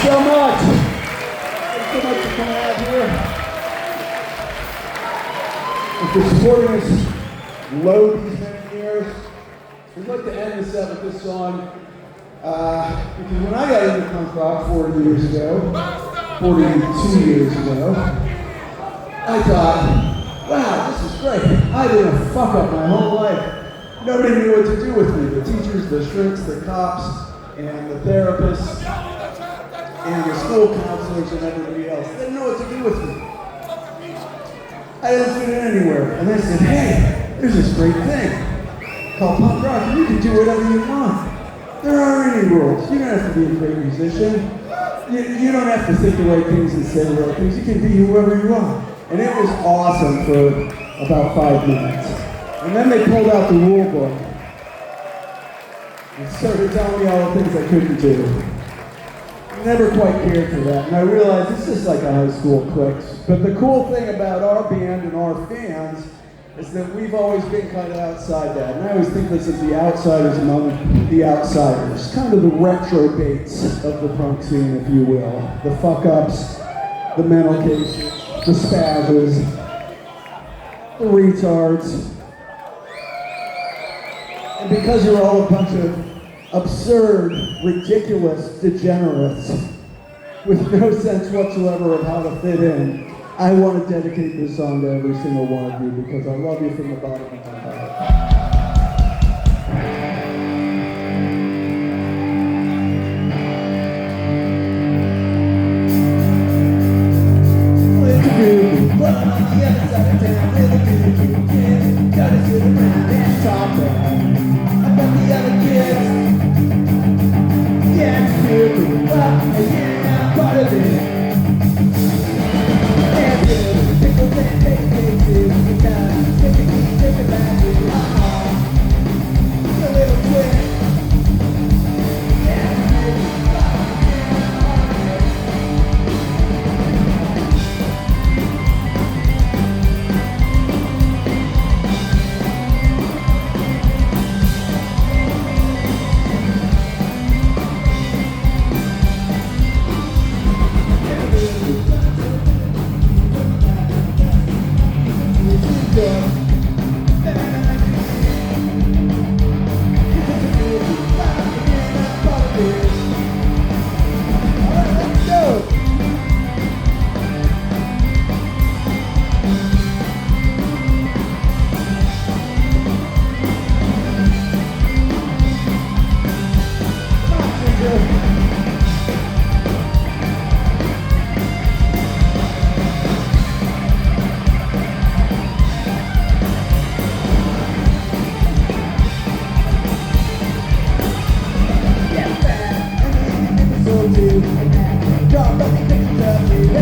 so much. Thanks so much for coming out here. And for supporting us low these many years. We'd like to end this up with this song. Because when I got into punk rock 42 years ago, I thought, wow, this is great. I've been a fuck up my whole life. Nobody knew what to do with me. The teachers, the shrinks, the cops, and the therapists, and the school counselors and everybody else. They didn't know what to do with me. I didn't fit in anywhere. And they said, hey, there's this great thing called punk rock, and you can do whatever you want. There aren't any rules. You don't have to be a great musician. You don't have to think the right things and say the right things. You can be whoever you are. And it was awesome for about 5 minutes. And then they pulled out the rule book and started telling me all the things I couldn't do. I never quite cared for that. And I realized it's just like a high school clique. But the cool thing about our band and our fans is that we've always been kind of outside that. And I always think this is the outsiders among the outsiders. Kind of the retrobates of the punk scene, if you will. The fuck-ups, the mental cases, the spazzers, the retards. And because you're all a bunch of absurd, ridiculous degenerates with no sense whatsoever of how to fit in, I want to dedicate this song to every single one of you because I love you from the bottom of my heart. But on the other side of town, where the beautiful kids gotta sit around and talk about the other kids. Yeah, it's beautiful, but yeah, I'm part of it. And the pickles and pancakes, we got different language. A little twist. Yeah, it's beautiful, but yeah, I'm part of it. Drop up the pictures of you.